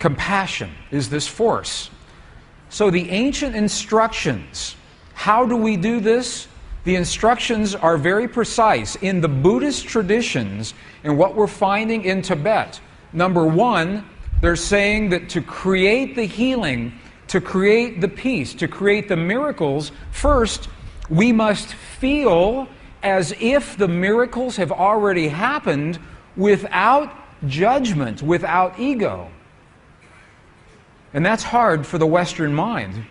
Compassion is this force. So the ancient instructions, how do we do this? The instructions are very precise. In the Buddhist traditions, and what we're finding in Tibet, number one, they're saying that to create the healing, to create the peace, to create the miracles, first, we must feel as if the miracles have already happened without judgment, without ego. And that's hard for the Western mind.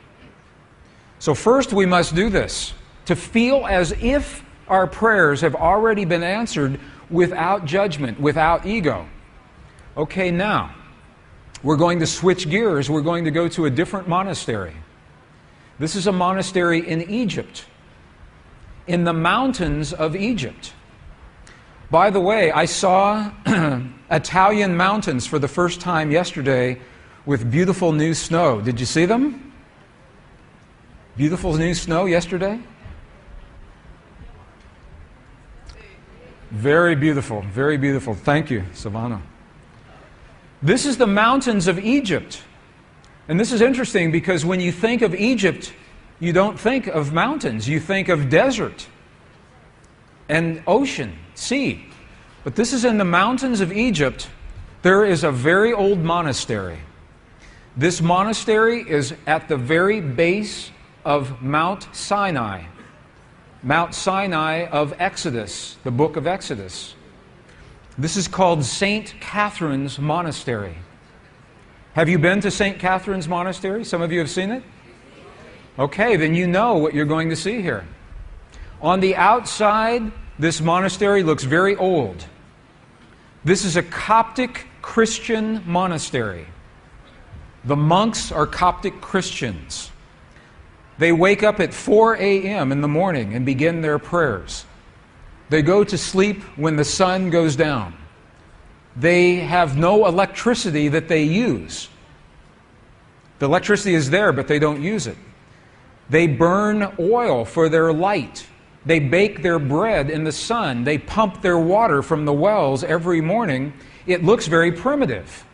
So first we must do this, to feel as if our prayers have already been answered without judgment, without ego. Okay, now, we're going to switch gears. We're going to go to a different monastery. This is a monastery in Egypt, in the mountains of Egypt. By the way, I saw Italian mountains for the first time yesterday with beautiful new snow. Did you see them? Beautiful new snow yesterday? Very beautiful, very beautiful. Thank you, Savannah. This is the mountains of Egypt. And this is interesting because when you think of Egypt, you don't think of mountains. You think of desert and ocean, sea. But this is in the mountains of Egypt. There is a very old monastery. This monastery is at the very base of Mount Sinai. Mount Sinai of Exodus, the book of Exodus. This is called St. Catherine's Monastery. Have you been to St. Catherine's Monastery? Some of you have seen it? Okay, then you know what you're going to see here. On the outside, this monastery looks very old. This is a Coptic Christian monastery. The monks are Coptic Christians. They wake up at 4 a.m. in the morning and begin their prayers. They go to sleep when the sun goes down. They have no electricity that they use. The electricity is there, but they don't use it. They burn oil for their light. They bake their bread in the sun. They pump their water from the wells every morning. It looks very primitive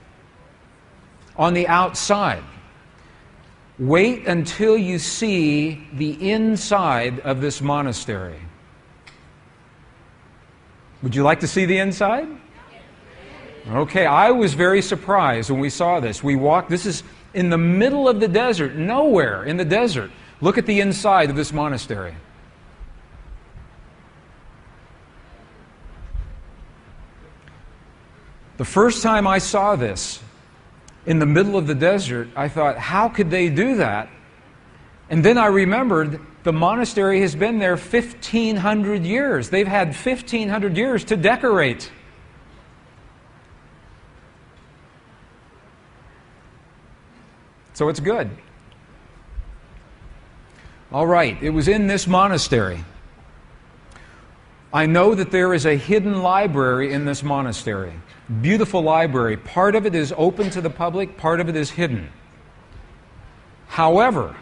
on the outside. Wait until you see the inside of this monastery. Would you like to see the inside? Okay, I was very surprised when we saw this. We walked, this is in the middle of the desert, nowhere in the desert. Look at the inside of this monastery. The first time I saw this, in the middle of the desert, I thought, how could they do that? And then I remembered the monastery has been there 1,500 years. They've had 1,500 years to decorate. So it's good. All right, it was in this monastery. I know that there is a hidden library in this monastery. Beautiful library. Part of it is open to the public, part of it is hidden. However,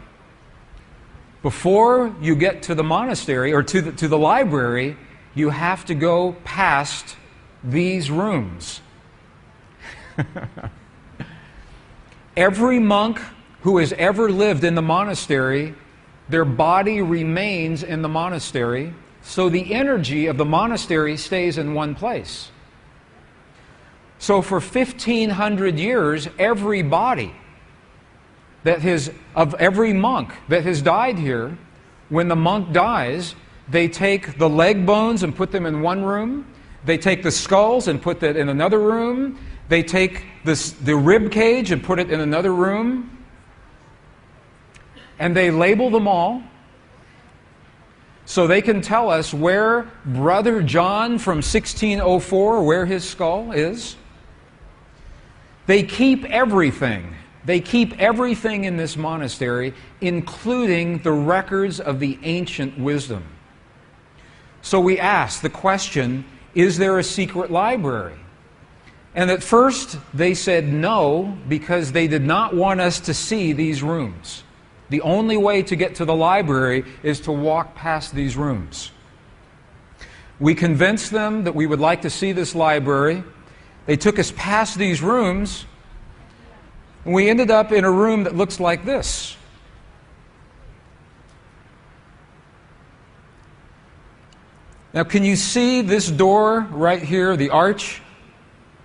before you get to the monastery or to the library, you have to go past these rooms. Every monk who has ever lived in the monastery, their body remains in the monastery, so the energy of the monastery stays in one place. So for 1,500 years, every body of every monk that has died here, when the monk dies, they take the leg bones and put them in one room. They take the skulls and put that in another room. They take the rib cage and put it in another room. And they label them all so they can tell us where Brother John from 1604, where his skull is. They keep everything. They keep everything in this monastery, including the records of the ancient wisdom. So we asked the question, is there a secret library? And at first they said no, because they did not want us to see these rooms. The only way to get to the library is to walk past these rooms. We convinced them that we would like to see this library. They took us past these rooms, And we ended up in a room that looks like this. Now, can you see this door right here, the arch?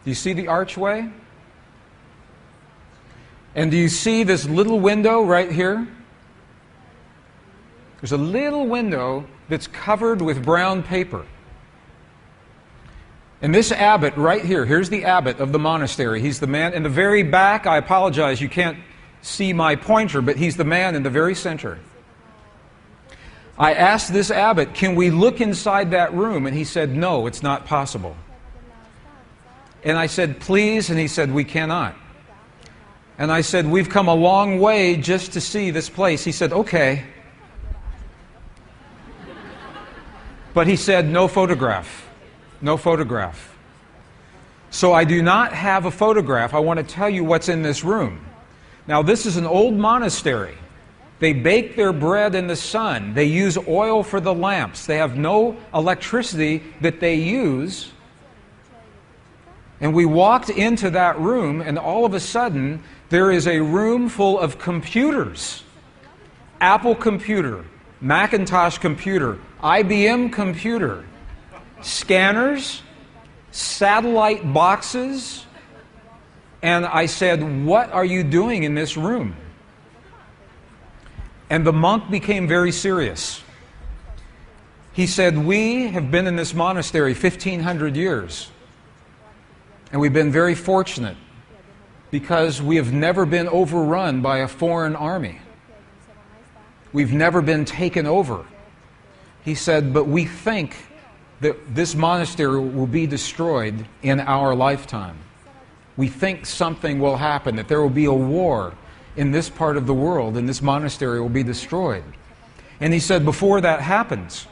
Do you see the archway? And do you see this little window right here? There's a little window that's covered with brown paper. And this abbot right here, here's the abbot of the monastery. He's the man in the very back. I apologize, you can't see my pointer, but he's the man in the very center. I asked this abbot, can we look inside that room? And he said, no, it's not possible. And I said, please? And he said, we cannot. And I said, we've come a long way just to see this place. He said, okay. But he said, no photograph. No photograph. So I do not have a photograph. I want to tell you what's in this room. Now, this is an old monastery. They bake their bread in the sun. They use oil for the lamps. They have no electricity that they use. And we walked into that room, and all of a sudden, there is a room full of computers. Apple computer, Macintosh computer, IBM computer, scanners, satellite boxes. And I said, what are you doing in this room? And the monk became very serious. He said, we have been in this monastery 1,500 years. And we've been very fortunate because we have never been overrun by a foreign army. We've never been taken over. He said, but we think that this monastery will be destroyed in our lifetime. We think something will happen, that there will be a war in this part of the world, and this monastery will be destroyed. And he said, before that happens,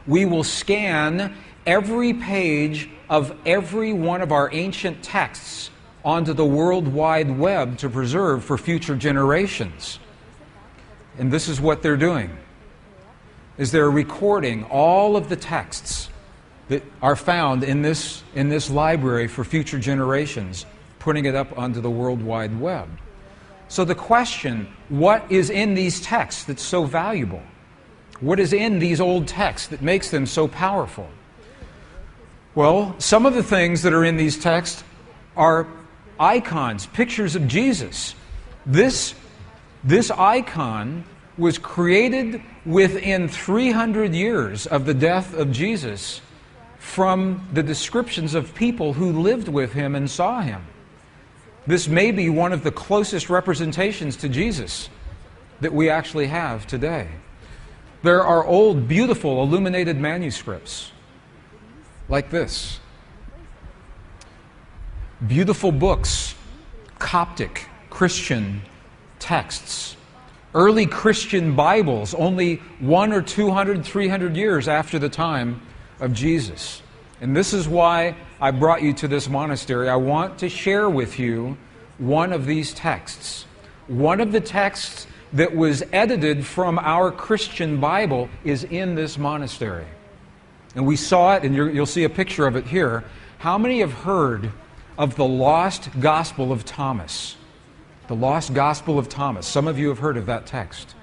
we will scan every page of every one of our ancient texts onto the World Wide Web to preserve for future generations. And this is what they're doing, is they're recording all of the texts that are found in this library for future generations, putting it up onto the World Wide Web. So the question, what is in these texts that's so valuable? What is in these old texts that makes them so powerful? Well, some of the things that are in these texts are icons, pictures of Jesus. This icon was created within 300 years of the death of Jesus from the descriptions of people who lived with him and saw him. This may be one of the closest representations to Jesus that we actually have today. There are old, beautiful, illuminated manuscripts like this. Beautiful books, Coptic, Christian texts. Early Christian Bibles, only 100 or 200, 300 years after the time of Jesus. And this is why I brought you to this monastery. I want to share with you one of these texts. One of the texts that was edited from our Christian Bible is in this monastery. And we saw it, and you'll see a picture of it here. How many have heard of the lost Gospel of Thomas? The lost Gospel of Thomas. Some of you have heard of that text.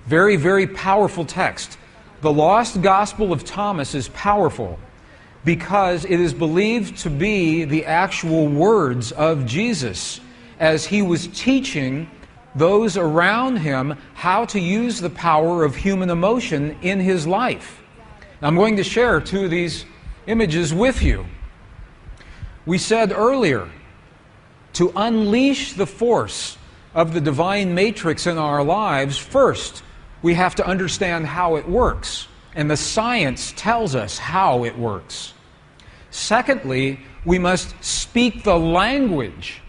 Very, very powerful text. The lost Gospel of Thomas is powerful because it is believed to be the actual words of Jesus as he was teaching those around him how to use the power of human emotion in his life. Now, I'm going to share two of these images with you. We said earlier, to unleash the force of the divine matrix in our lives, first, we have to understand how it works. And the science tells us how it works. Secondly, we must speak the language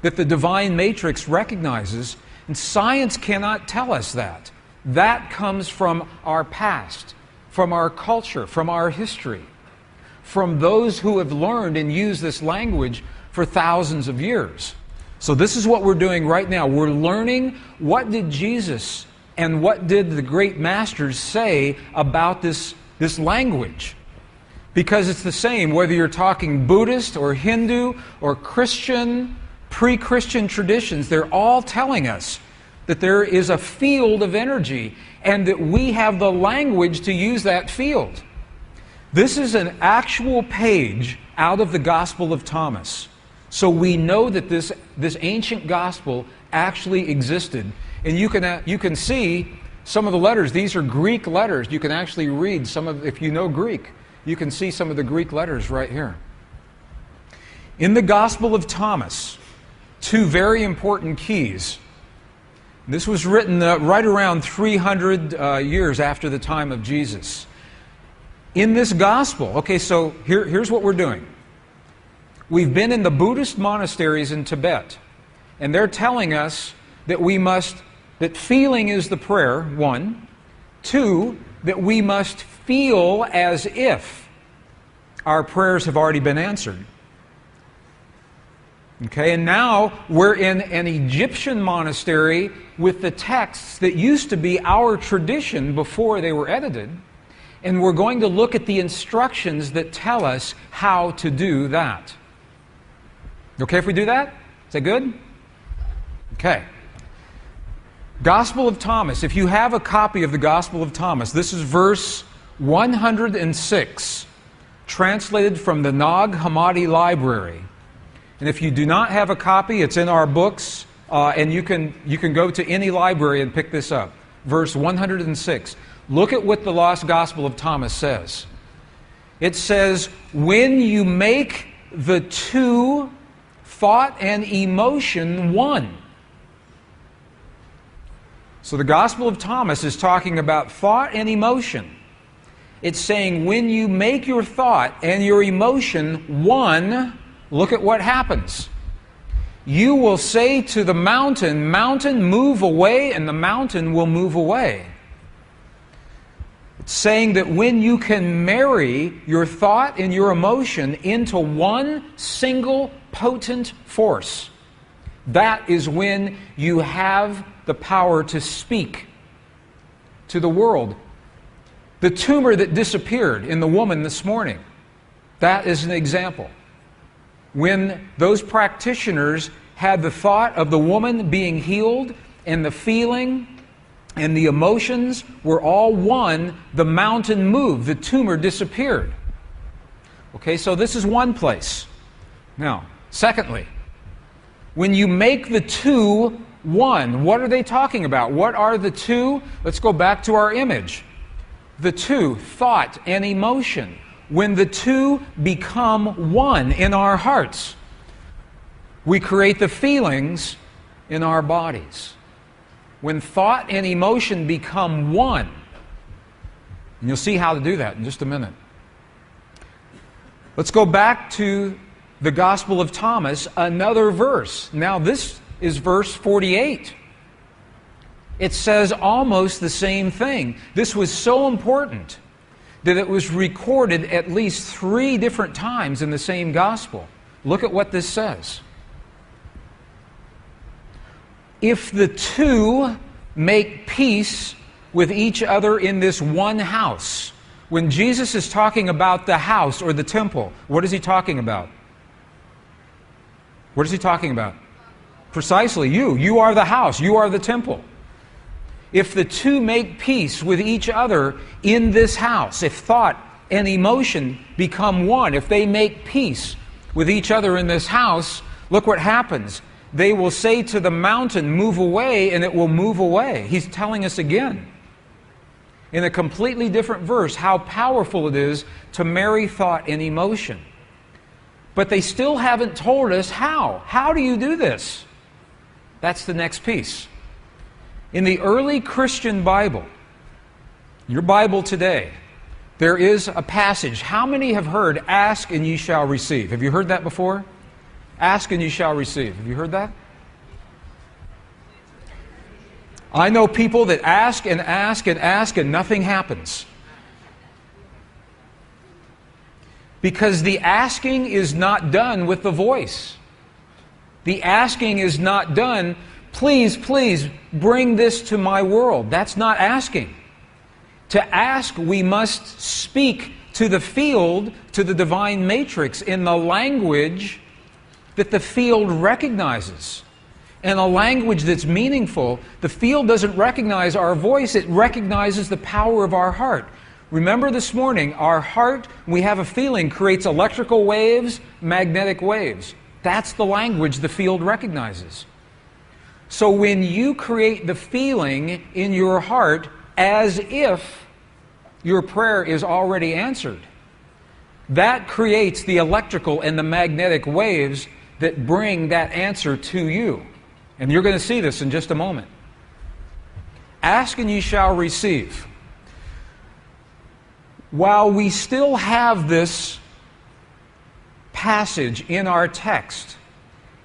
that the divine matrix recognizes, and science cannot tell us that. That comes from our past, from our culture, from our history, from those who have learned and used this language for thousands of years. So this is what we're doing right now. We're learning what did Jesus and what did the great masters say about this language. Because it's the same whether you're talking Buddhist or Hindu or Christian, pre-Christian traditions, they're all telling us that there is a field of energy and that we have the language to use that field. This is an actual page out of the Gospel of Thomas. So we know that this ancient gospel actually existed. And you can see some of the letters. These are Greek letters. You can actually read some of, if you know Greek, you can see some of the Greek letters right here. In the Gospel of Thomas, two very important keys. This was written right around 300 years after the time of Jesus. In this gospel, okay, so here's what we're doing. We've been in the Buddhist monasteries in Tibet, and they're telling us that that feeling is the prayer, one. Two, that we must feel as if our prayers have already been answered. Okay, and now we're in an Egyptian monastery with the texts that used to be our tradition before they were edited, and we're going to look at the instructions that tell us how to do that. Okay if we do that? Is that good? Okay. Gospel of Thomas. If you have a copy of the Gospel of Thomas, this is verse 106, translated from the Nag Hammadi Library. And if you do not have a copy, it's in our books, and you can go to any library and pick this up. Verse 106. Look at what the Lost Gospel of Thomas says. It says, when you make the two, thought and emotion, one. So the Gospel of Thomas is talking about thought and emotion. It's saying when you make your thought and your emotion one, look at what happens. You will say to the mountain, mountain, move away, and the mountain will move away. It's saying that when you can marry your thought and your emotion into one single potent force, that is when you have the power to speak to the world. The tumor that disappeared in the woman this morning, that is an example. When those practitioners had the thought of the woman being healed and the feeling and the emotions were all one, the mountain moved, the tumor disappeared. Okay, so this is one place. Now, secondly, when you make the two one, what are they talking about? What are the two? Let's go back to our image. The two, thought and emotion. When the two become one in our hearts, we create the feelings in our bodies. When thought and emotion become one, and you'll see how to do that in just a minute. Let's go back to the Gospel of Thomas, another verse. Now this is verse 48. It says almost the same thing. This was so important that it was recorded at least 3 different times in the same Gospel. Look at what this says. If the two make peace with each other in this one house. When Jesus is talking about the house or the temple, what is he talking about? What is he talking about? Precisely you. You are the house. You are the temple. If the two make peace with each other in this house, if thought and emotion become one, if they make peace with each other in this house, look what happens. They will say to the mountain, move away, and it will move away. He's telling us again, in a completely different verse, how powerful it is to marry thought and emotion. But they still haven't told us how. How do you do this? That's the next piece. In the early Christian Bible, your Bible today, there is a passage. How many have heard, ask and ye shall receive? Have you heard that before? Ask and you shall receive. Have you heard that? I know people that ask and ask and ask and nothing happens. Because the asking is not done with the voice. The asking is not done, please, please, bring this to my world. That's not asking. To ask, we must speak to the field, to the divine matrix, in the language that the field recognizes. And a language that's meaningful, the field doesn't recognize our voice, it recognizes the power of our heart. Remember this morning, our heart, we have a feeling, creates electrical waves, magnetic waves. That's the language the field recognizes. So when you create the feeling in your heart as if your prayer is already answered, that creates the electrical and the magnetic waves that bring that answer to you. And you're going to see this in just a moment. Ask and ye shall receive. While we still have this passage in our text,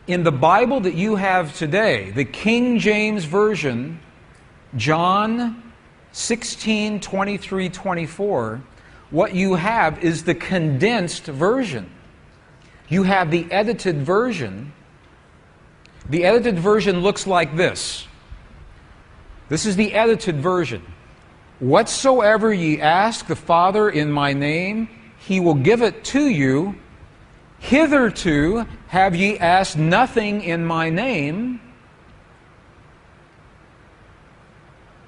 in the Bible that you have today, the King James Version, John 16, 23, 24, what you have is the condensed version. You have the edited version. The edited version looks like this. This is the edited version. Whatsoever ye ask the Father in my name, he will give it to you. Hitherto have ye asked nothing in my name.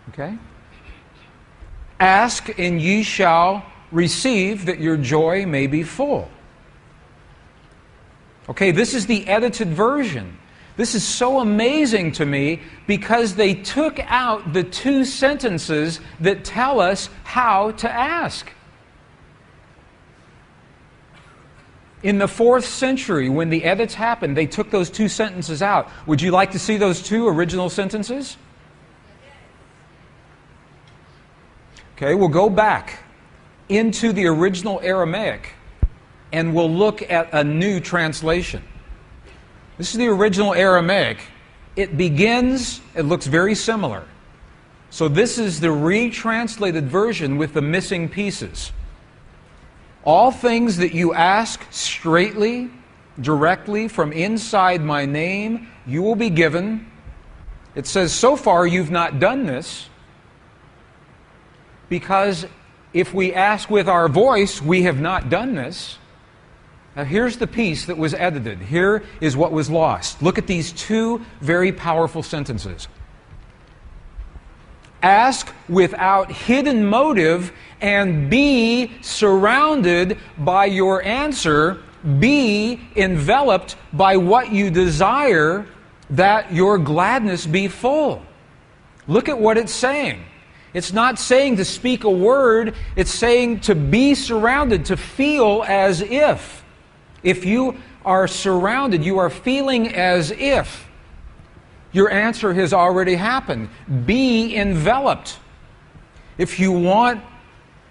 Okay? Ask and ye shall receive, that your joy may be full. Okay, this is the edited version. This is so amazing to me because they took out the two sentences that tell us how to ask. In the 4th century, when the edits happened, they took those two sentences out. Would you like to see those two original sentences? Okay, we'll go back into the original Aramaic and we'll look at a new translation. This is the original Aramaic. It begins, it looks very similar. So this is the retranslated version with the missing pieces. All things that you ask straightly, directly, from inside my name, you will be given. It says, so far you've not done this, because if we ask with our voice, we have not done this. Now here's the piece that was edited. Here is what was lost. Look at these two very powerful sentences. Ask without hidden motive and be surrounded by your answer. Be enveloped by what you desire, that your gladness be full. Look at what it's saying. It's not saying to speak a word, it's saying to be surrounded, to feel as if. If you are surrounded, you are feeling as if your answer has already happened. Be enveloped. If you want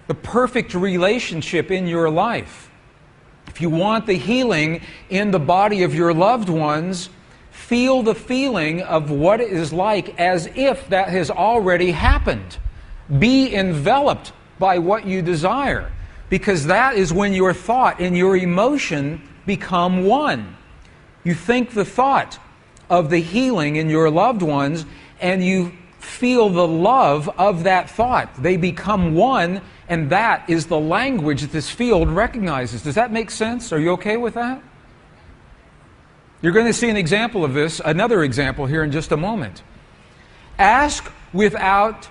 the perfect relationship in your life, if you want the healing in the body of your loved ones, feel the feeling of what it is like as if that has already happened. Be enveloped by what you desire, because that is when your thought and your emotion become one. You think the thought of the healing in your loved ones, and you feel the love of that thought. They become one, and that is the language that this field recognizes. Does that make sense? Are you okay with that? You're going to see an example of this, another example here in just a moment. Ask without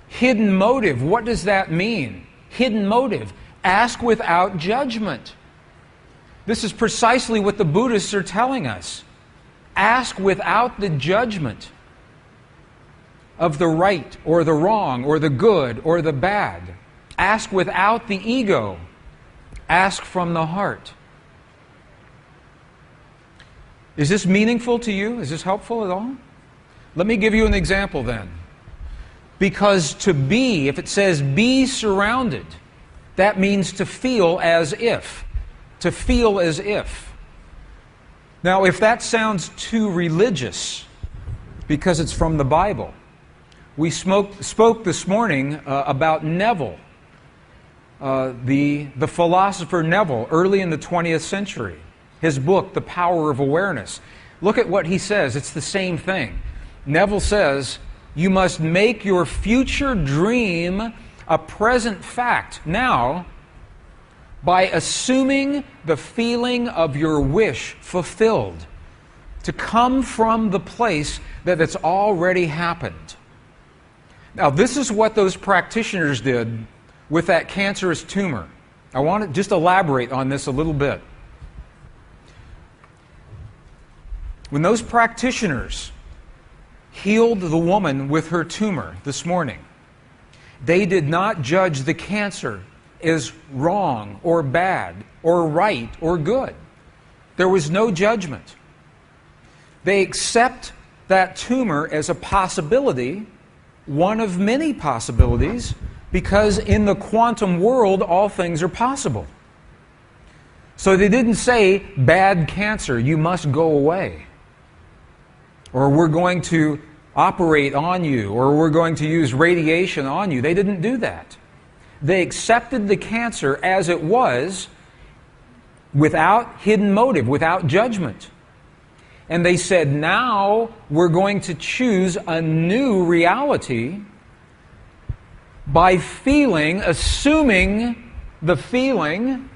hidden motive. What does that mean? Hidden motive. Ask without judgment. This is precisely what the Buddhists are telling us. Ask without the judgment of the right or the wrong or the good or the bad. Ask without the ego. Ask from the heart. Is this meaningful to you? Is this helpful at all? Let me give you an example then. Because to be, if it says be surrounded, that means to feel as if. To feel as if. Now, if that sounds too religious, because it's from the Bible, we spoke this morning about Neville, the philosopher Neville, early in the 20th century. His book, The Power of Awareness. Look at what he says. It's the same thing. Neville says, you must make your future dream a present fact now by assuming the feeling of your wish fulfilled to come from the place that it's already happened. Now, this is what those practitioners did with that cancerous tumor. I want to just elaborate on this a little bit. When those practitioners healed the woman with her tumor this morning, they did not judge the cancer as wrong or bad or right or good. There was no judgment. They accept that tumor as a possibility, one of many possibilities, because in the quantum world all things are possible. So they didn't say, bad cancer, you must go away. Or we're going to operate on you, or we're going to use radiation on you. They didn't do that. They accepted the cancer as it was, without hidden motive, without judgment. And they said, now we're going to choose a new reality by feeling, assuming the feeling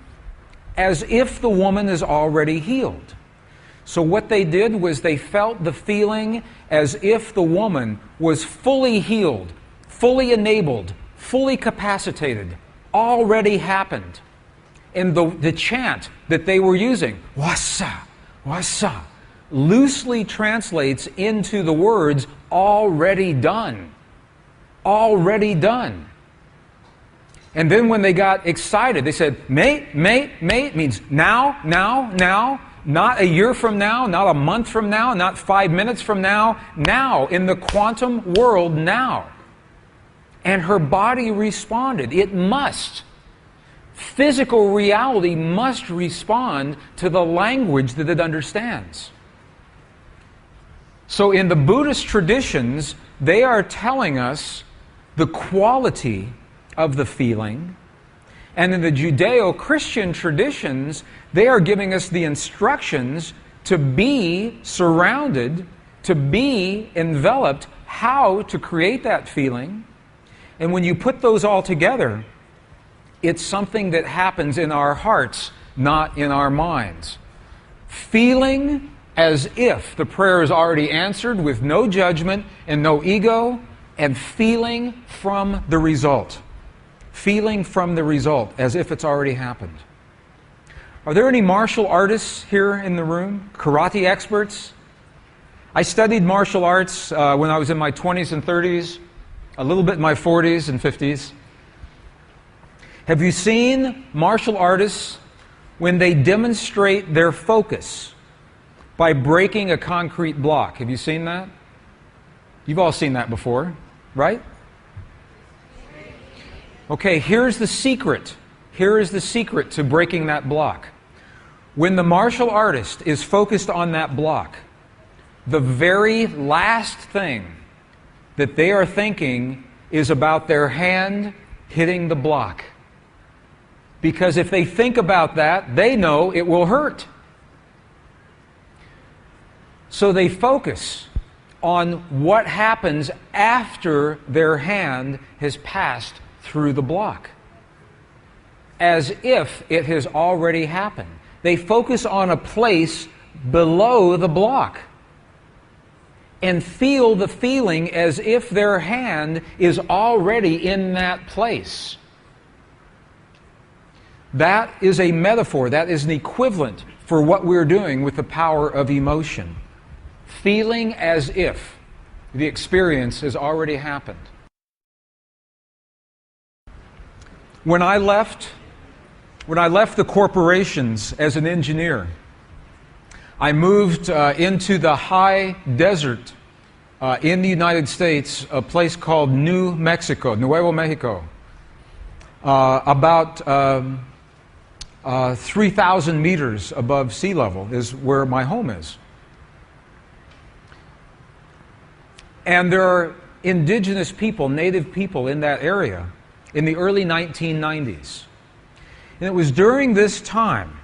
as if the woman is already healed. So what they did was they felt the feeling as if the woman was fully healed, fully enabled, fully capacitated, already happened. And the chant that they were using, wasa, wasa, loosely translates into the words, already done. Already done. And then when they got excited, they said, mate, mate, mate, means now, now, now. Not a year from now, not a month from now, not 5 minutes from now. Now, in the quantum world, now. And her body responded. It must. Physical reality must respond to the language that it understands. So in the Buddhist traditions, they are telling us the quality of the feeling. And in the Judeo-Christian traditions, they are giving us the instructions to be surrounded, to be enveloped, how to create that feeling. And when you put those all together, it's something that happens in our hearts, not in our minds. Feeling as if the prayer is already answered with no judgment and no ego, and feeling from the result. Feeling from the result as if it's already happened. Are there any martial artists here in the room? Karate experts? I studied martial arts when I was in my 20s and 30s, a little bit in my 40s and 50s. Have you seen martial artists when they demonstrate their focus by breaking a concrete block? Have you seen that? You've all seen that before, right? Okay, here's the secret. Here is the secret to breaking that block. When the martial artist is focused on that block, the very last thing that they are thinking is about their hand hitting the block. Because if they think about that, they know it will hurt. So they focus on what happens after their hand has passed through the block, as if it has already happened. They focus on a place below the block and feel the feeling as if their hand is already in that place. That is a metaphor, that is an equivalent for what we're doing with the power of emotion. Feeling as if the experience has already happened. When I left the corporations as an engineer, I moved into the high desert in the United States, a place called Nuevo Mexico, about 3,000 meters above sea level is where my home is. And there are indigenous people, native people in that area in the early 1990s. And it was during this time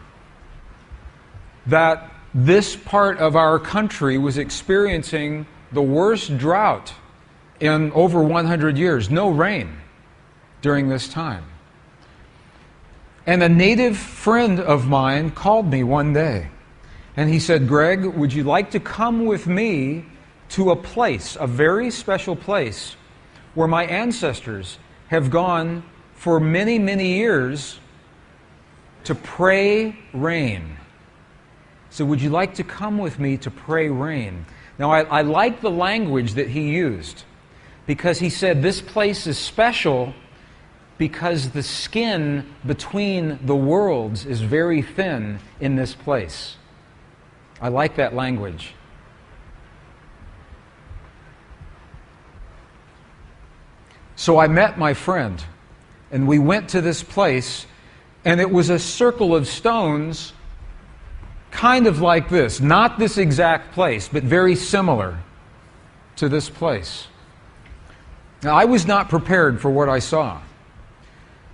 that this part of our country was experiencing the worst drought in over 100 years. No rain during this time. And a native friend of mine called me one day, and he said, "Gregg, would you like to come with me to a place, a very special place, where my ancestors have gone for many, many years to pray rain?" So would you like to come with me to pray rain? Now, I like the language that he used, because he said this place is special because the skin between the worlds is very thin in this place. I like that language. So I met my friend, and we went to this place, and it was a circle of stones, kind of like this. Not this exact place, but very similar to this place. Now, I was not prepared for what I saw,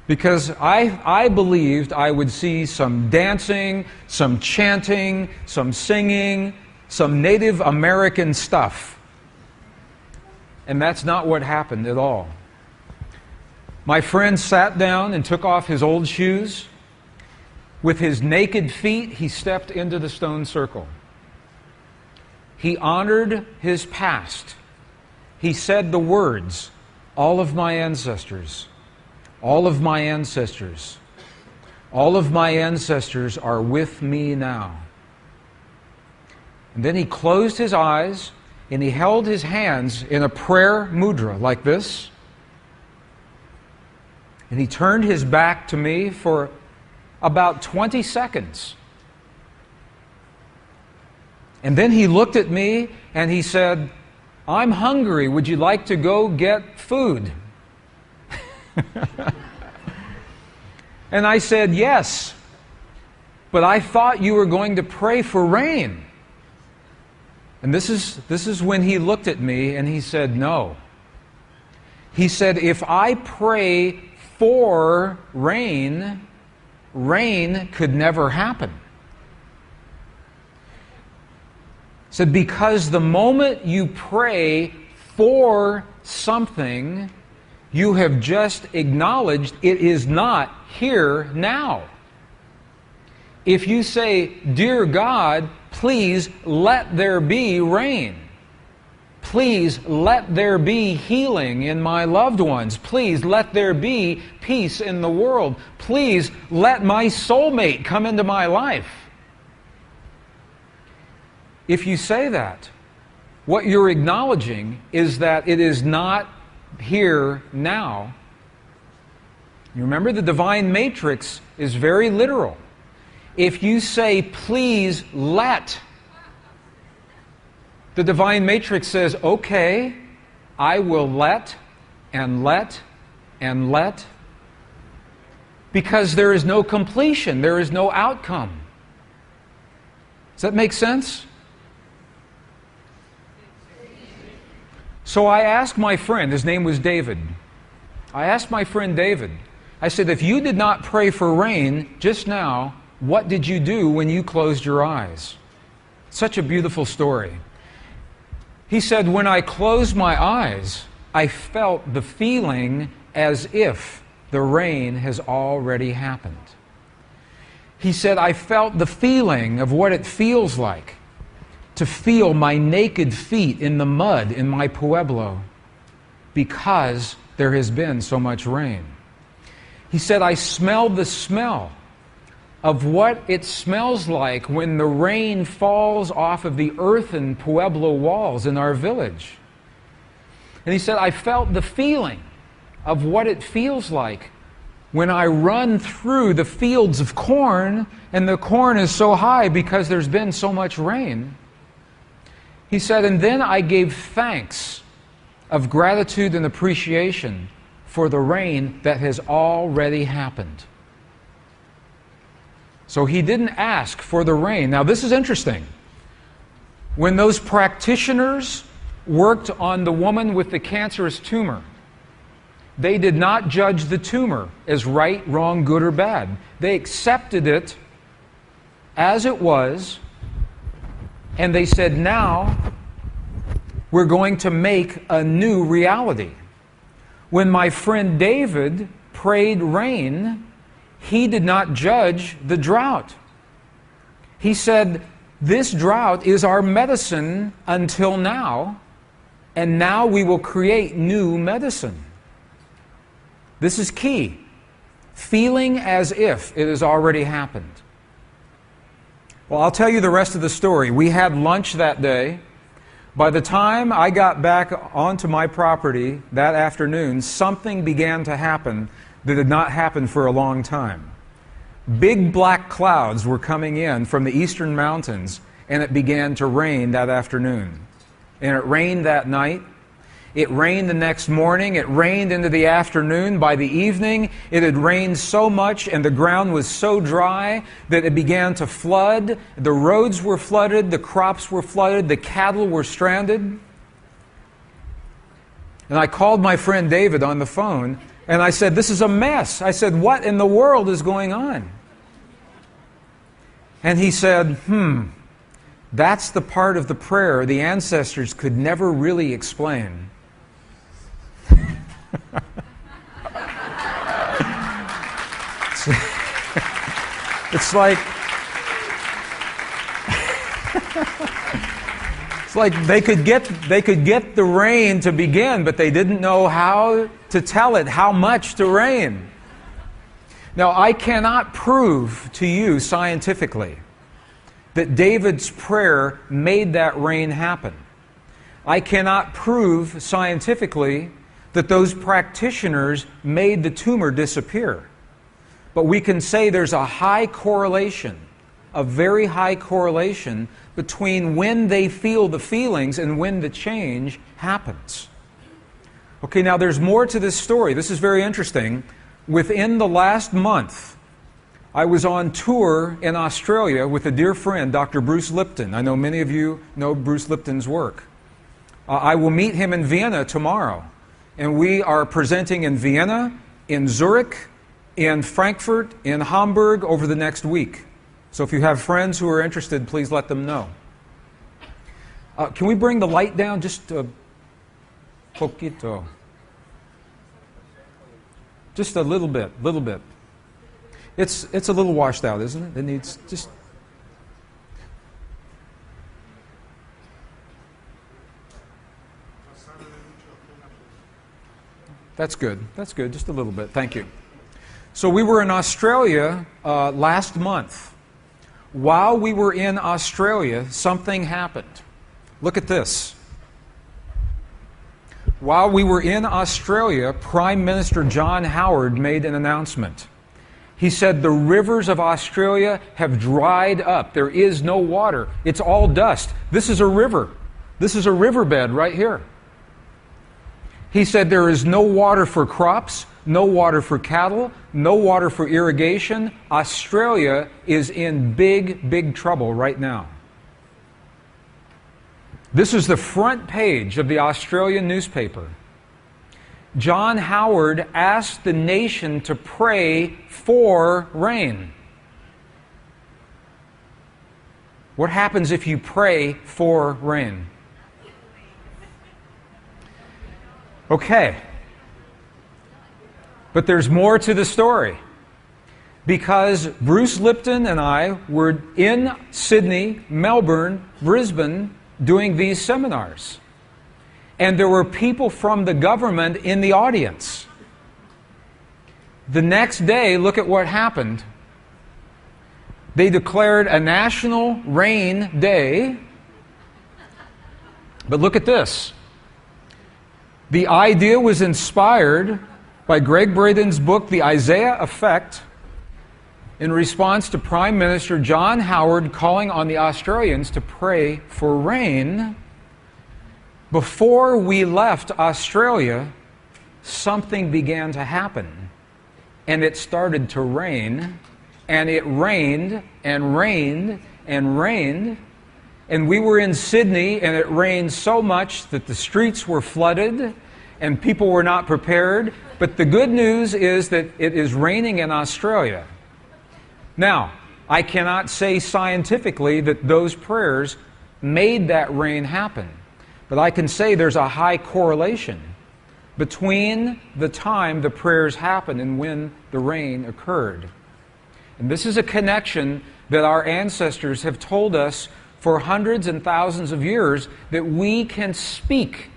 because I believed I would see some dancing, some chanting, some singing, some Native American stuff. And that's not what happened at all. My friend sat down and took off his old shoes. With his naked feet, he stepped into the stone circle. He honored his past. He said the words, "All of my ancestors, all of my ancestors, all of my ancestors are with me now." And then he closed his eyes and he held his hands in a prayer mudra like this. And he turned his back to me for about 20 seconds. And then he looked at me and he said, "I'm hungry. Would you like to go get food?" And I said, "Yes, but I thought you were going to pray for rain." And this is when he looked at me and he said, "No." He said, "If I pray for rain, rain could never happen." He said, "Because the moment you pray for something, you have just acknowledged it is not here now. If you say, 'Dear God, please let there be rain. Please let there be healing in my loved ones. Please let there be peace in the world. Please let my soulmate come into my life.' If you say that, what you're acknowledging is that it is not here now. You remember, the Devine Matrix is very literal. If you say, 'Please let,' the Devine Matrix says, 'Okay, I will let and let and let,' because there is no completion, there is no outcome. Does that make sense? So I asked my friend, his name was David. I asked my friend David, I said, "If you did not pray for rain just now, what did you do when you closed your eyes?" Such a beautiful story. He said, "When I closed my eyes, I felt the feeling as if the rain has already happened." He said, "I felt the feeling of what it feels like to feel my naked feet in the mud in my pueblo because there has been so much rain." He said, "I smelled the smell of what it smells like when the rain falls off of the earthen pueblo walls in our village." And he said, "I felt the feeling of what it feels like when I run through the fields of corn and the corn is so high because there's been so much rain." He said, "And then I gave thanks of gratitude and appreciation for the rain that has already happened." So he didn't ask for the rain. Now this is interesting. When those practitioners worked on the woman with the cancerous tumor, they did not judge the tumor as right, wrong, good, or bad. They accepted it as it was, and they said, "Now we're going to make a new reality." When my friend David prayed rain, he did not judge the drought. He said, this drought is our medicine until now, and now we will create new medicine. This is key. Feeling as if it has already happened. Well, I'll tell you the rest of the story. We had lunch that day. By the time I got back onto my property that afternoon, something began to happen that had not happened for a long time. Big black clouds were coming in from the eastern mountains, and it began to rain that afternoon. And it rained that night. It rained the next morning. It rained into the afternoon. By the evening, it had rained so much and the ground was so dry that it began to flood. The roads were flooded. The crops were flooded. The cattle were stranded. And I called my friend David on the phone and I said, this is a mess. I said, what in the world is going on? And he said, that's the part of the prayer the ancestors could never really explain. It's like they could get the rain to begin, but they didn't know how to tell it how much to rain. Now, I cannot prove to you scientifically that David's prayer made that rain happen. I cannot prove scientifically that those practitioners made the tumor disappear. But we can say there's a high correlation, a very high correlation between when they feel the feelings and when the change happens. Okay, now there's more to this story. This is very interesting. Within the last month, I was on tour in Australia with a dear friend, Dr. Bruce Lipton. I know many of you know Bruce Lipton's work. I will meet him in Vienna tomorrow. And we are presenting in Vienna, in Zurich, in Frankfurt, in Hamburg over the next week. So if you have friends who are interested, please let them know. Can we bring the light down just a poquito? Just a little bit. It's a little washed out, isn't it? It needs just... That's good. That's good. Just a little bit. Thank you. So we were in Australia last month. While we were in Australia, something happened. Look at this. While we were in Australia, Prime Minister John Howard made an announcement. He said the rivers of Australia have dried up. There is no water. It's all dust. This is a river. This is a riverbed right here. He said there is no water for crops, no water for cattle, no water for irrigation. Australia is in big, big trouble right now. This is the front page of the Australian newspaper. John Howard asked the nation to pray for rain. What happens if you pray for rain? Okay. But there's more to the story. Because Bruce Lipton and I were in Sydney, Melbourne, Brisbane doing these seminars. And there were people from the government in the audience. The next day, look at what happened. They declared a national rain day. But look at this. The idea was inspired by Gregg Braden's book, The Isaiah Effect, in response to Prime Minister John Howard calling on the Australians to pray for rain. Before we left Australia, something began to happen. And it started to rain, and it rained, and rained, and rained. And we were in Sydney, and it rained so much that the streets were flooded, and people were not prepared. But the good news is that it is raining in Australia. Now, I cannot say scientifically that those prayers made that rain happen. But I can say there's a high correlation between the time the prayers happened and when the rain occurred. And this is a connection that our ancestors have told us for hundreds and thousands of years, that we can speak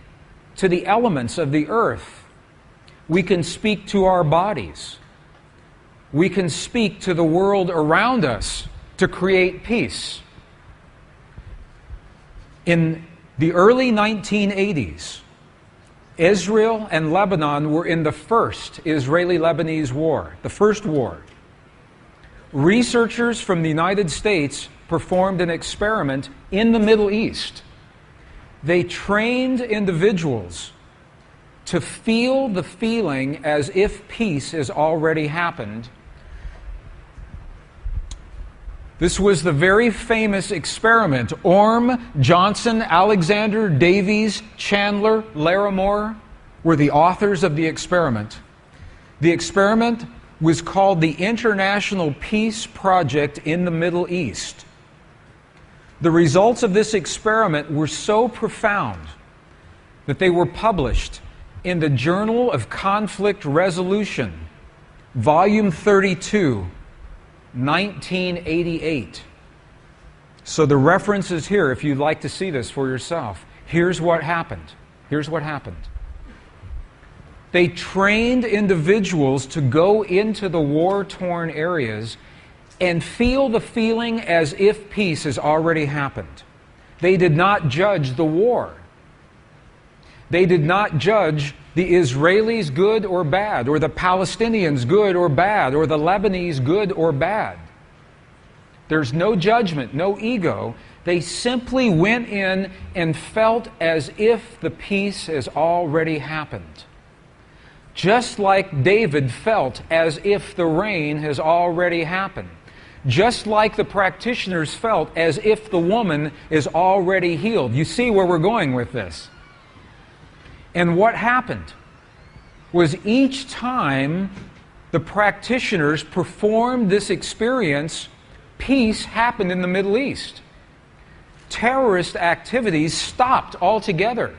to the elements of the earth. We can speak to our bodies. We can speak to the world around us to create peace. In the early 1980s, Israel and Lebanon were in the first Israeli-Lebanese war, the first war. Researchers from the United States performed an experiment in the Middle East. They trained individuals to feel the feeling as if peace has already happened. This was the very famous experiment. Orm, Johnson, Alexander, Davies, Chandler, Larimore were the authors of the experiment. The experiment was called the International Peace Project in the Middle East. The results of this experiment were so profound that they were published in the Journal of Conflict Resolution, Volume 32, 1988. So the reference is here if you'd like to see this for yourself. Here's what happened. Here's what happened. They trained individuals to go into the war-torn areas and feel the feeling as if peace has already happened. They did not judge the war. They did not judge the Israelis good or bad, or the Palestinians good or bad, or the Lebanese good or bad. There's no judgment, no ego. They simply went in and felt as if the peace has already happened. Just like David felt as if the rain has already happened. Just like the practitioners felt as if the woman is already healed. You see where we're going with this. And what happened was each time the practitioners performed this experience, peace happened in the Middle East. Terrorist activities stopped altogether.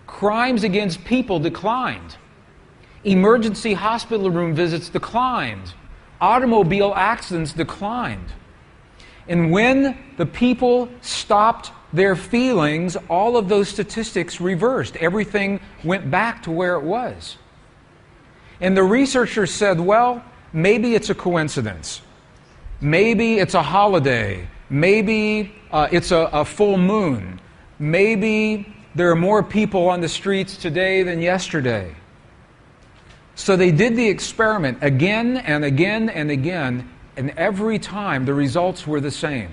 Crimes against people declined. Emergency hospital room visits declined. Automobile accidents declined. And when the people stopped their feelings, all of those statistics reversed. Everything went back to where it was. And the researchers said, well, maybe it's a coincidence. Maybe it's a holiday. Maybe it's a full moon. Maybe there are more people on the streets today than yesterday. So they did the experiment again and again and again, and every time the results were the same.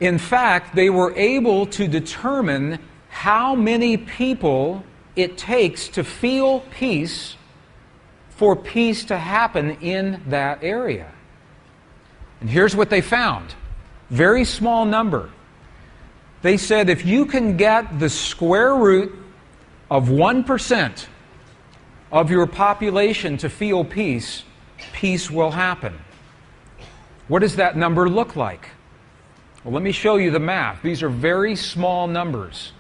In fact, they were able to determine how many people it takes to feel peace for peace to happen in that area. And here's what they found. Very small number. They said if you can get the square root of 1% of your population to feel peace, peace will happen. What does that number look like? Well, let me show you the math. These are very small numbers.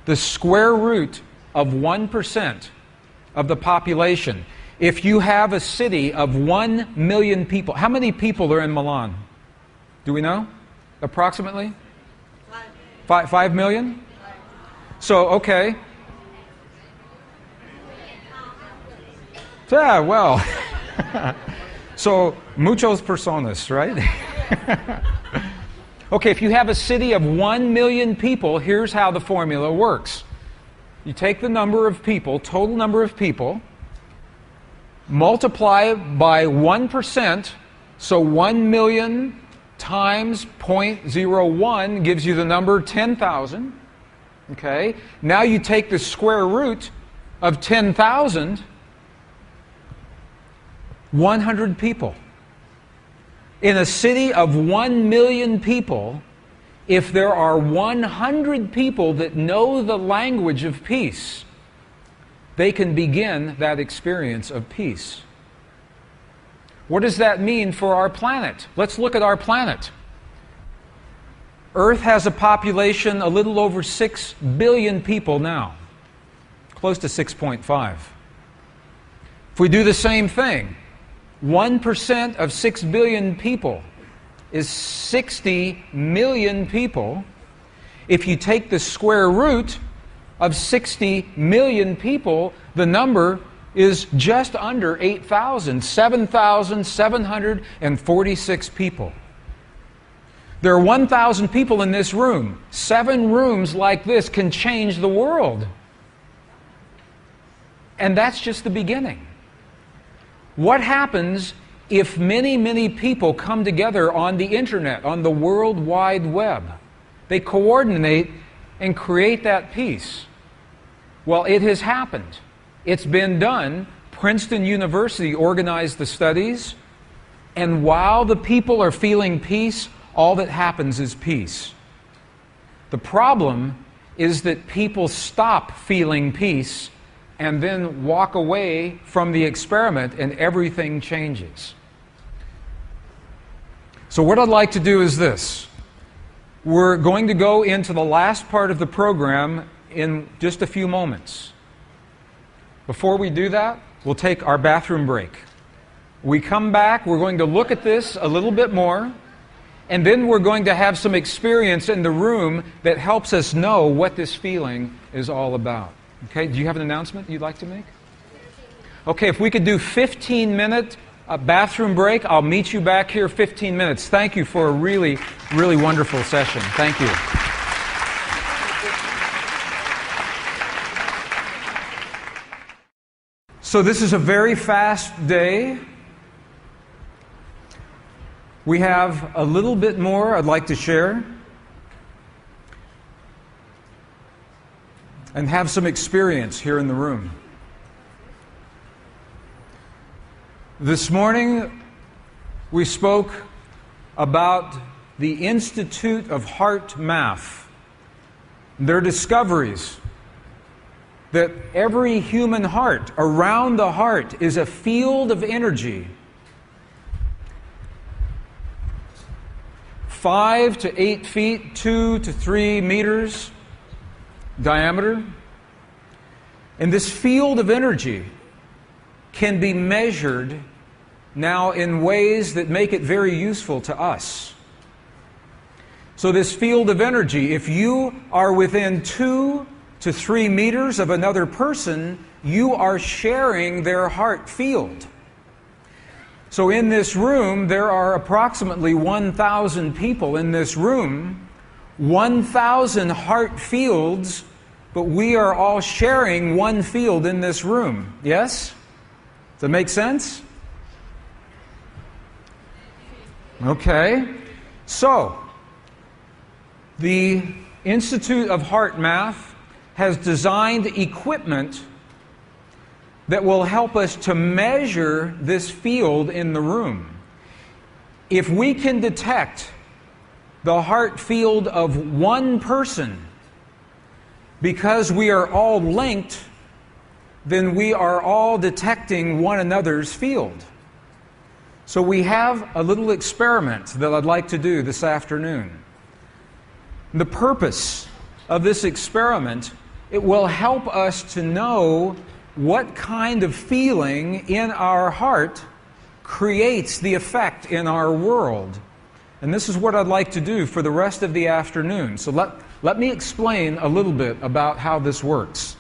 The square root of 1% of the population. If you have a city of 1 million people, how many people are in Milan? Do we know? Approximately? 5 million? So, okay. Yeah, well. So, muchos personas, right? Okay, if you have a city of 1 million people, here's how the formula works. You take the number of people, total number of people, multiply by 1%, so 1 million times 0.01 gives you the number 10,000. Okay, now you take the square root of 10,000, 100 people. In a city of 1 million people, if there are 100 people that know the language of peace, they can begin that experience of peace. What does that mean for our planet? Let's look at our planet. Earth has a population a little over 6 billion people now, close to 6.5. If we do the same thing, 1% of 6 billion people is 60 million people. If you take the square root of 60 million people, the number is just under 8,000, 7,746 people. There are 1,000 people in this room. 7 rooms like this can change the world. And that's just the beginning. What happens if many, many people come together on the internet, on the World Wide Web? They coordinate and create that peace. Well, it has happened. It's been done. Princeton University organized the studies, and while the people are feeling peace, all that happens is peace. The problem is that people stop feeling peace and then walk away from the experiment and everything changes. So what I'd like to do is this. We're going to go into the last part of the program in just a few moments. Before we do that, we'll take our bathroom break. We come back, we're going to look at this a little bit more, and then we're going to have some experience in the room that helps us know what this feeling is all about. Okay, do you have an announcement you'd like to make? Okay, if we could do 15-minute bathroom break, I'll meet you back here 15 minutes. Thank you for a really, really wonderful session. Thank you. So this is a very fast day. We have a little bit more I'd like to share and have some experience here in the room. This morning we spoke about the Institute of Heart Math, their discoveries that every human heart, around the heart, is a field of energy 5 to 8 feet, 2 to 3 meters diameter. And this field of energy can be measured now in ways that make it very useful to us. So this field of energy, if you are within 2 to 3 meters of another person, you are sharing their heart field. So in this room, there are approximately 1,000 people in this room, 1,000 heart fields, but we are all sharing one field in this room. Yes? Does that make sense? Okay. So, the Institute of Heart Math has designed equipment that will help us to measure this field in the room. If we can detect the heart field of one person, because we are all linked, then we are all detecting one another's field. So we have a little experiment that I'd like to do this afternoon. The purpose of this experiment, it will help us to know what kind of feeling in our heart creates the effect in our world. And this is what I'd like to do for the rest of the afternoon. So let me explain a little bit about how this works.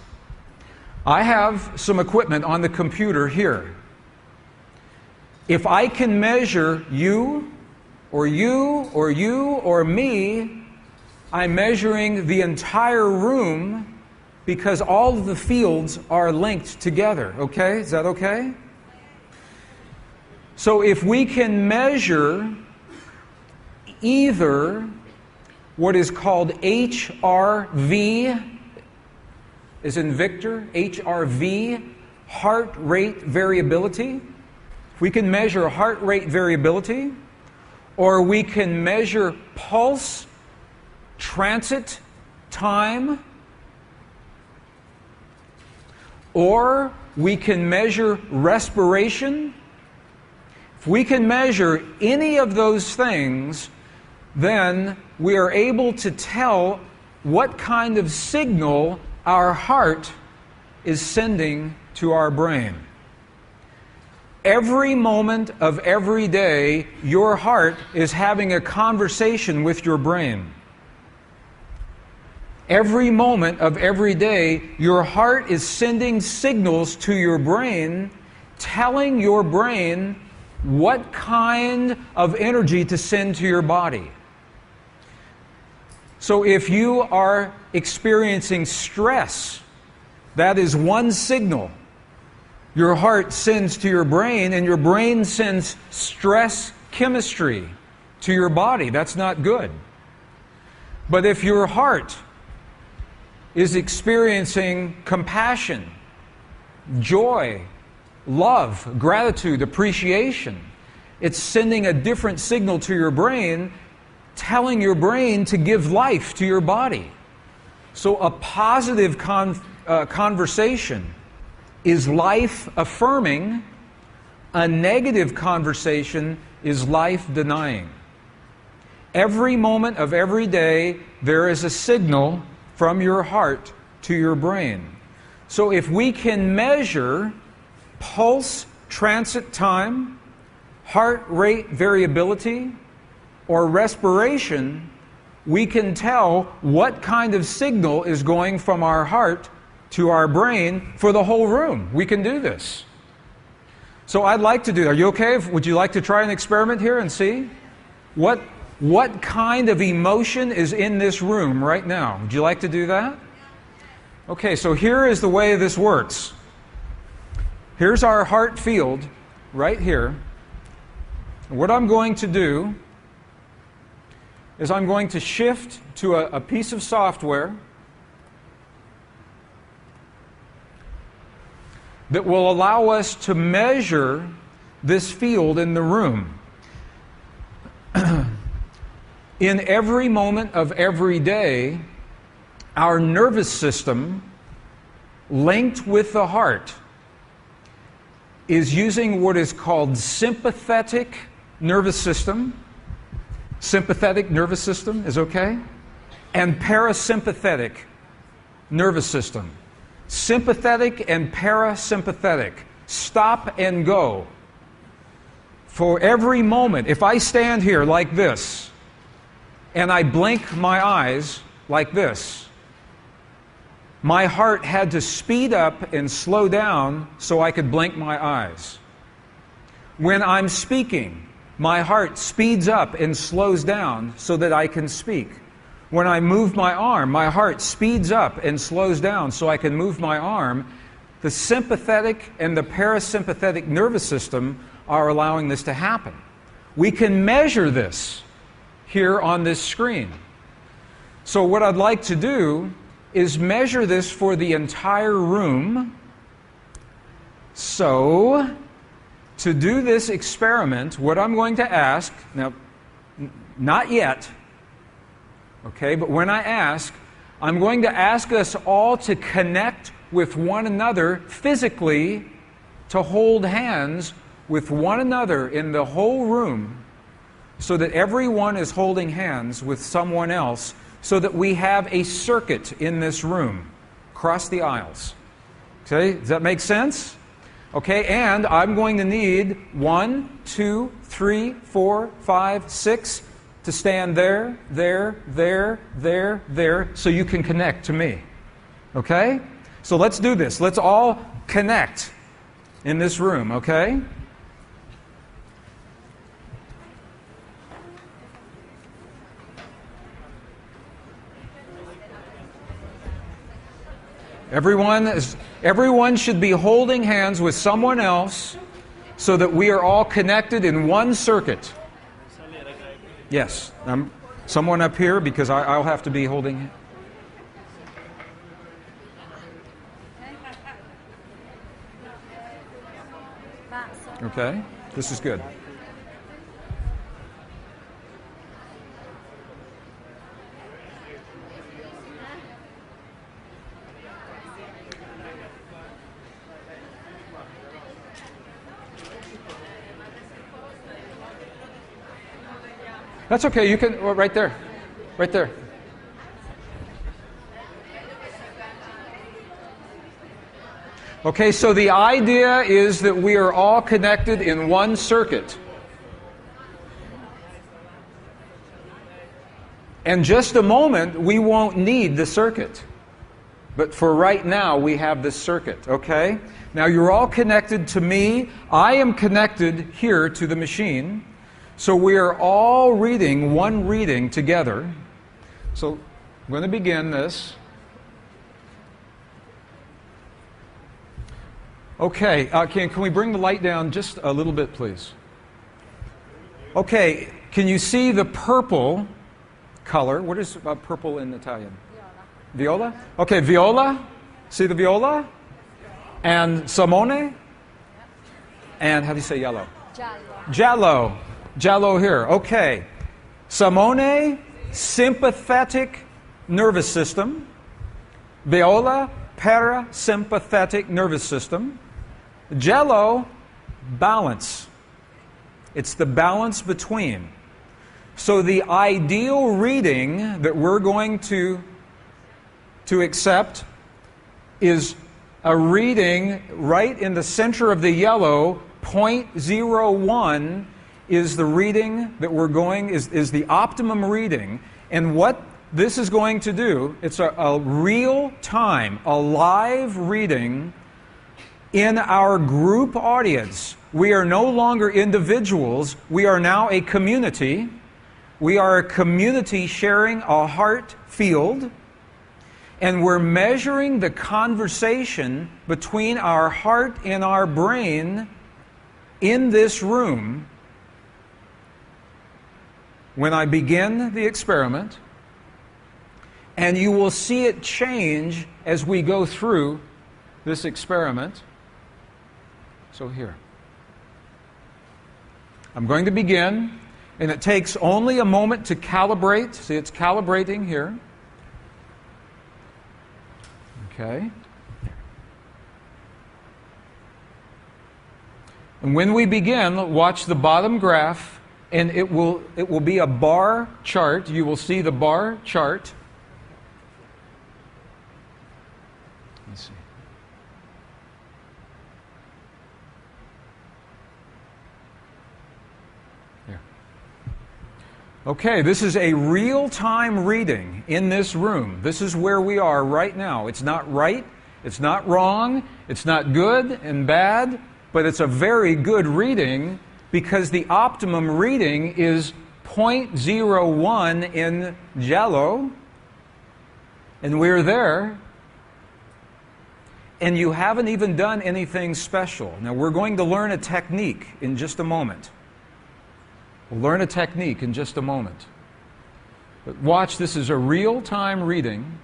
I have some equipment on the computer here. If I can measure you, or you, or you, or me, I'm measuring the entire room because all of the fields are linked together. Okay? Is that okay? So if we can measure either what is called HRV, as in Victor, HRV, heart rate variability. If we can measure heart rate variability, or we can measure pulse, transit time, or we can measure respiration. If we can measure any of those things, then we are able to tell what kind of signal our heart is sending to our brain. every moment of every day, your heart is having a conversation with your brain. Every moment of every day, your heart is sending signals to your brain, telling your brain what kind of energy to send to your body. So if you are experiencing stress, that is one signal your heart sends to your brain, and your brain sends stress chemistry to your body. That's not good. But if your heart is experiencing compassion, joy, love, gratitude, appreciation, it's sending a different signal to your brain, telling your brain to give life to your body. So a positive conversation is life-affirming. A negative conversation is life-denying. Every moment of every day, there is a signal from your heart to your brain. So if we can measure pulse transit time, heart rate variability, or respiration, we can tell what kind of signal is going from our heart to our brain for the whole room. We can do this. So I'd like to do that. Are you okay? Would you like to try an experiment here and see? What kind of emotion is in this room right now? Would you like to do that? Okay, so here is the way this works. Here's our heart field right here. What I'm going to do is I'm going to shift to a piece of software that will allow us to measure this field in the room. In every moment of every day, our nervous system, linked with the heart, is using what is called sympathetic nervous system. Sympathetic nervous system is okay? And parasympathetic nervous system. Sympathetic and parasympathetic. Stop and go. For every moment, if I stand here like this, and I blink my eyes like this, my heart had to speed up and slow down so I could blink my eyes. When I'm speaking, my heart speeds up and slows down so that I can speak. When I move my arm, my heart speeds up and slows down so I can move my arm. The sympathetic and the parasympathetic nervous system are allowing this to happen. We can measure this here on this screen. So what I'd like to do is measure this for the entire room. So, to do this experiment, what I'm going to ask, now, not yet, okay, but when I ask, I'm going to ask us all to connect with one another physically, to hold hands with one another in the whole room, so that everyone is holding hands with someone else, so that we have a circuit in this room, across the aisles. Okay, does that make sense? Okay, and I'm going to need 1, 2, 3, 4, 5, 6 to stand there, so you can connect to me. Okay? So let's do this. Let's all connect in this room, okay? Everyone should be holding hands with someone else so that we are all connected in one circuit. Yes, someone up here, because I'll have to be holding. Okay, this is good. That's okay, you can, right there, right there. Okay, so the idea is that we are all connected in one circuit. In just a moment, we won't need the circuit. But for right now, we have this circuit, okay? Now, you're all connected to me. I am connected here to the machine. So we are all reading one reading together. So I'm going to begin this. Okay, can we bring the light down just a little bit, please? Okay, can you see the purple color? What is purple in Italian? Viola. Viola? Okay, viola. See the viola? And Simone? And how do you say yellow? Giallo. Giallo. Giallo here. Okay. Simone, sympathetic nervous system. Viola, parasympathetic nervous system. Giallo, balance. It's the balance between. So the ideal reading that we're going to accept is a reading right in the center of the yellow. 0.01 is the reading that we're going, is the optimum reading. And what this is going to do, it's a real time, a live reading in our group audience. We are no longer individuals. We are now a community. We are a community sharing a heart field. And we're measuring the conversation between our heart and our brain in this room when I begin the experiment. And you will see it change as we go through this experiment. So here. I'm going to begin, and it takes only a moment to calibrate. See, it's calibrating here. Okay. And when we begin, watch the bottom graph, and it will be a bar chart. You will see the bar chart. Let's see. Here. Okay, this is a real-time reading in this room. This is where we are right now. It's not right, it's not wrong, it's not good and bad, but it's a very good reading because the optimum reading is 0.01 in Giallo, and we're there. And you haven't even done anything special. Now we're going to learn a technique in just a moment. We'll learn a technique in just a moment. But watch, this is a real-time reading.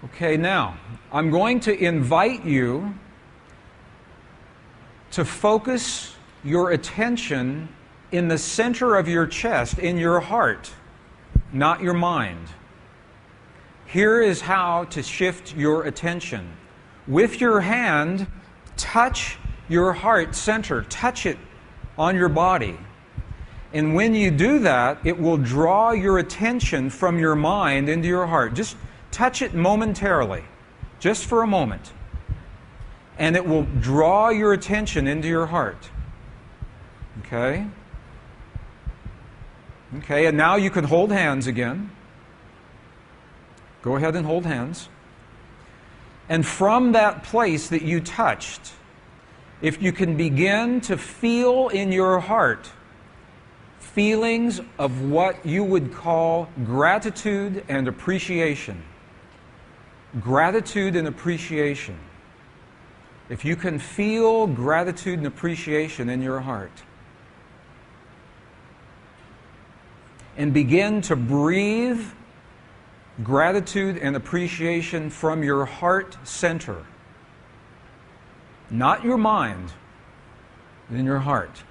Okay, now, I'm going to invite you to focus your attention in the center of your chest, in your heart, not your mind. Here is how to shift your attention. With your hand, touch your heart center. Touch it on your body. And when you do that, it will draw your attention from your mind into your heart. Just touch it momentarily, just for a moment. And it will draw your attention into your heart. Okay? Okay, and now you can hold hands again. Go ahead and hold hands. And from that place that you touched, if you can begin to feel in your heart feelings of what you would call gratitude and appreciation. Gratitude and appreciation. If you can feel gratitude and appreciation in your heart, and begin to breathe gratitude and appreciation from your heart center. Not your mind, but in your heart.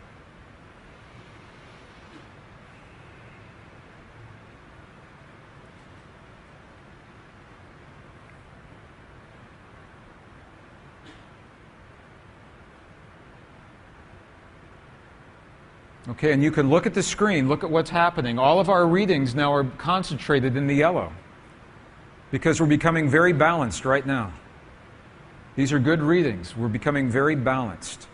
Okay, and you can look at the screen, look at what's happening. All of our readings now are concentrated in the yellow. because we're becoming very balanced right now. These are good readings. We're becoming very balanced.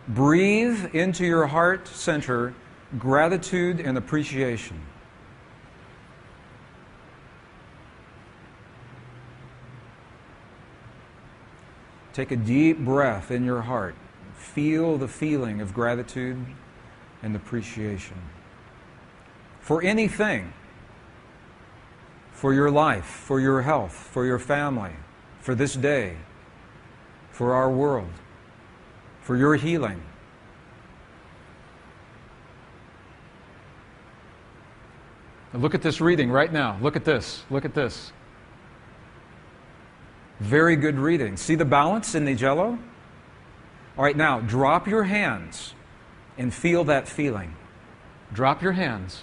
Breathe into your heart center gratitude and appreciation. Take a deep breath in your heart. Feel the feeling of gratitude and appreciation. For anything. For your life, for your health, for your family, for this day, for our world, for your healing. Now look at this reading right now. Look at this. Look at this. Very good reading. See the balance in the jello? All right, now drop your hands and feel that feeling. Drop your hands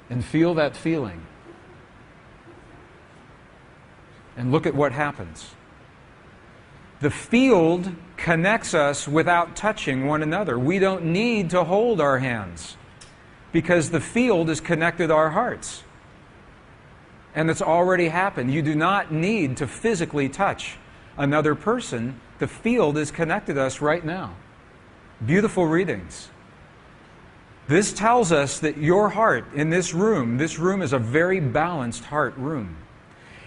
and feel that feeling. And look at what happens. The field connects us without touching one another. We don't need to hold our hands because the field has connected our hearts. And it's already happened. You do not need to physically touch another person. The field has connected us right now. Beautiful readings. This tells us that your heart in this room is a very balanced heart room.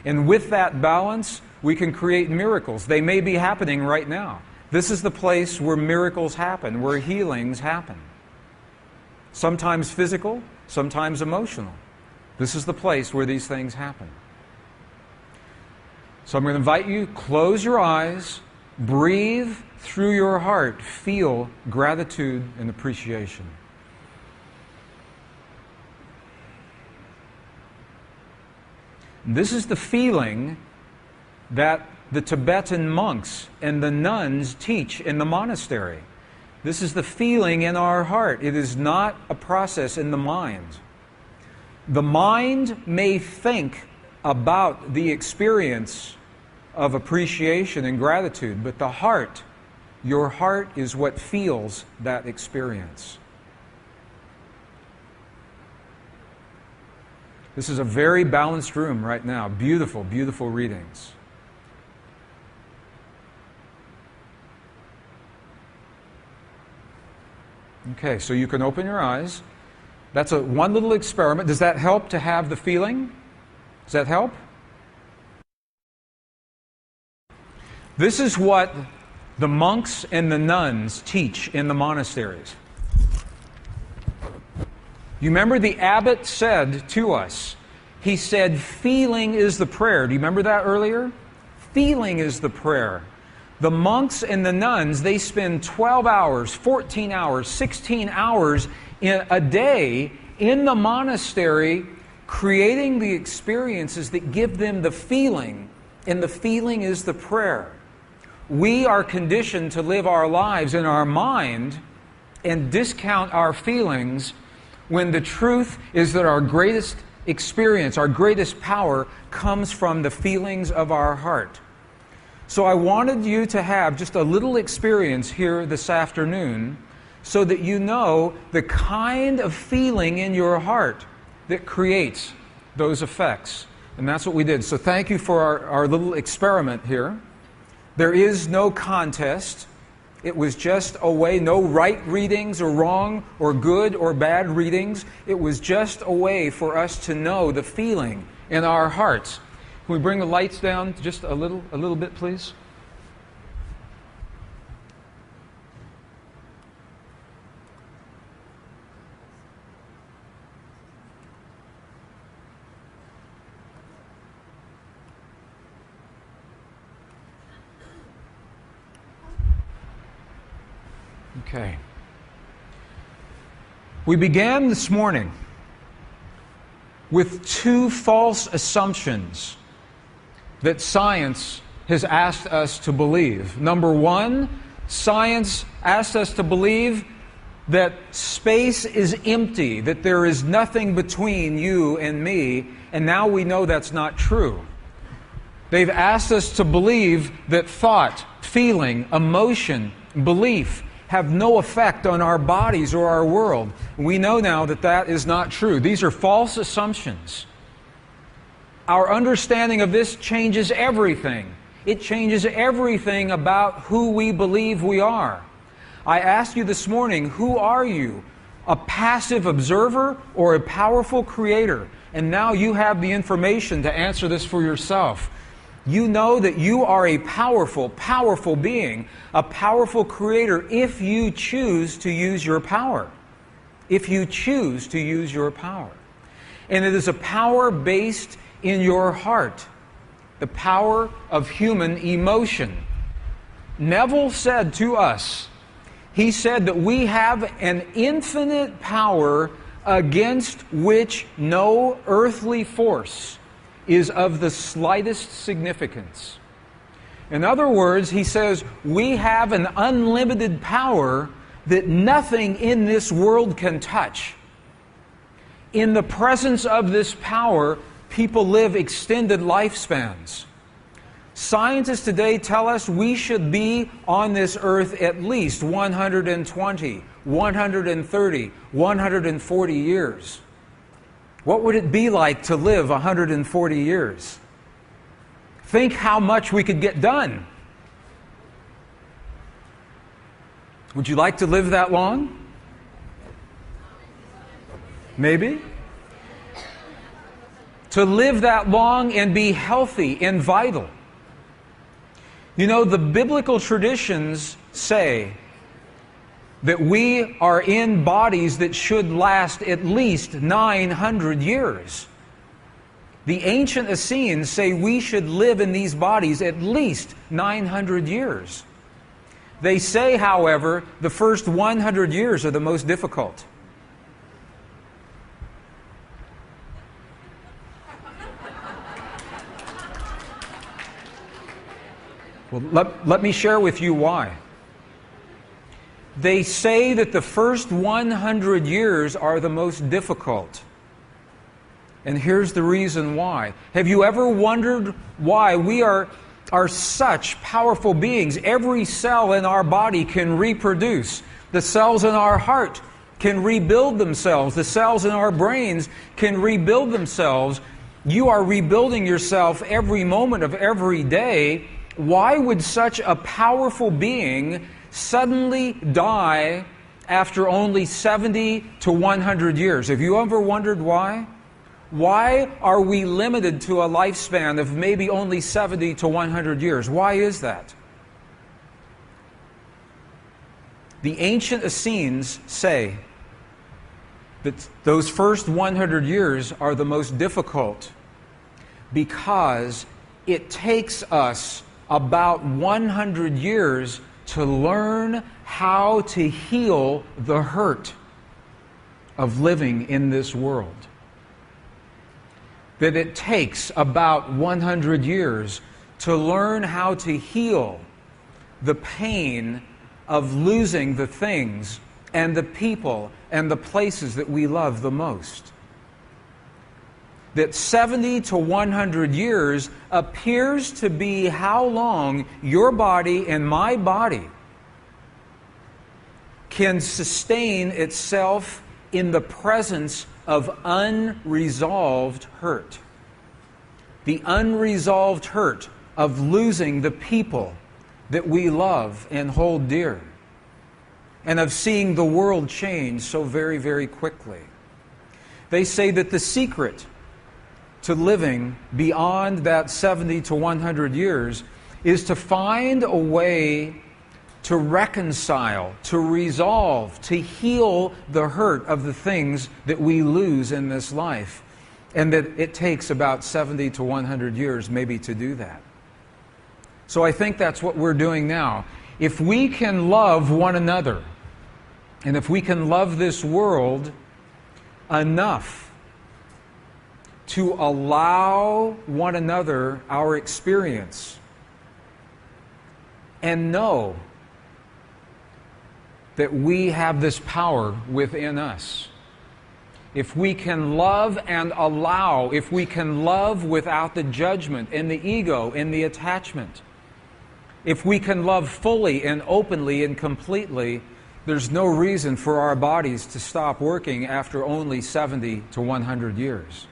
And with that balance, we can create miracles. They may be happening right now. This is the place where miracles happen, where healings happen. Sometimes physical, sometimes emotional. This is the place where these things happen. So I'm going to invite you, close your eyes, breathe through your heart, feel gratitude and appreciation. This is the feeling that the Tibetan monks and the nuns teach in the monastery. This is the feeling in our heart. It is not a process in the mind. The mind may think about the experience of appreciation and gratitude, but the heart, your heart is what feels that experience. This is a very balanced room right now. Beautiful, beautiful readings. Okay, so you can open your eyes. That's one little experiment. Does that help to have the feeling? Does that help? This is what the monks and the nuns teach in the monasteries. You remember the abbot said to us, he said, feeling is the prayer. Do you remember that earlier? Feeling is the prayer. The monks and the nuns, they spend 12 hours, 14 hours, 16 hours in a day in the monastery creating the experiences that give them the feeling, and the feeling is the prayer. We are conditioned to live our lives in our mind and discount our feelings when the truth is that our greatest experience, our greatest power comes from the feelings of our heart. So I wanted you to have just a little experience here this afternoon so that you know the kind of feeling in your heart that creates those effects. And that's what we did. So thank you for our little experiment here. There is no contest. It was just a way, no right readings or wrong or good or bad readings. It was just a way for us to know the feeling in our hearts. Can we bring the lights down just a little bit, please? Okay. We began this morning with two false assumptions that science has asked us to believe. Number one, science asked us to believe that space is empty, that there is nothing between you and me, and now we know that's not true. They've asked us to believe that thought, feeling, emotion, belief have no effect on our bodies or our world. We know now that that is not true. These are false assumptions. our understanding of this changes everything. It changes everything about who we believe we are. I asked you this morning, who are you? A passive observer or a powerful creator? And now you have the information to answer this for yourself. You know that you are a powerful, powerful being, a powerful creator if you choose to use your power. If you choose to use your power. And it is a power based in your heart. The power of human emotion. Neville said to us, he said that we have an infinite power against which no earthly force is of the slightest significance. In other words, he says, we have an unlimited power that nothing in this world can touch. In the presence of this power, people live extended lifespans. Scientists today tell us we should be on this earth at least 120, 130, 140 years. What would it be like to live 140 years? Think how much we could get done. Would you like to live that long? Maybe. To live that long and be healthy and vital. You know, the biblical traditions say that we are in bodies that should last at least 900 years. The ancient Essenes say we should live in these bodies at least 900 years. They say, however, the first 100 years are the most difficult. Well, let me share with you why. They say that the first 100 years are the most difficult. And here's the reason why. Have you ever wondered why we are such powerful beings? Every cell in our body can reproduce. The cells in our heart can rebuild themselves. The cells in our brains can rebuild themselves. You are rebuilding yourself every moment of every day. Why would such a powerful being suddenly die after only 70 to 100 years? Have you ever wondered why? Why are we limited to a lifespan of maybe only 70 to 100 years? Why is that? The ancient Essenes say that those first 100 years are the most difficult because it takes us about 100 years to learn how to heal the hurt of living in this world. That it takes about 100 years to learn how to heal the pain of losing the things and the people and the places that we love the most. That 70 to 100 years appears to be how long your body and my body can sustain itself in the presence of unresolved hurt. The unresolved hurt of losing the people that we love and hold dear, and of seeing the world change so very, very quickly. They say that the secret to living beyond that 70 to 100 years is to find a way to reconcile, to resolve, to heal the hurt of the things that we lose in this life. And that it takes about 70 to 100 years maybe to do that. So I think that's what we're doing now. If we can love one another, and if we can love this world enough to allow one another our experience and know that we have this power within us. If we can love and allow, if we can love without the judgment and the ego and the attachment, if we can love fully and openly and completely, there's no reason for our bodies to stop working after only 70 to 100 years.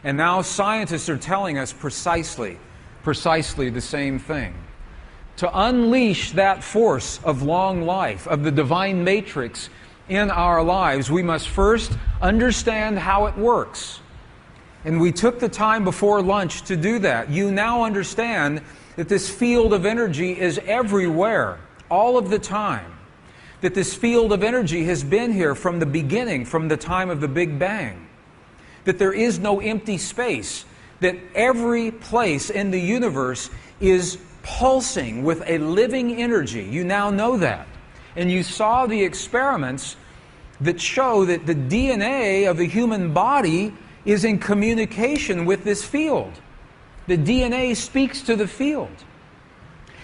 And now scientists are telling us precisely the same thing. To unleash that force of long life, of the Devine Matrix in our lives, we must first understand how it works. And we took the time before lunch to do that. You now understand that this field of energy is everywhere, all of the time. That this field of energy has been here from the beginning, from the time of the Big Bang. That there is no empty space. That every place in the universe is pulsing with a living energy. You now know that. And you saw the experiments that show that the DNA of the human body is in communication with this field. The DNA speaks to the field.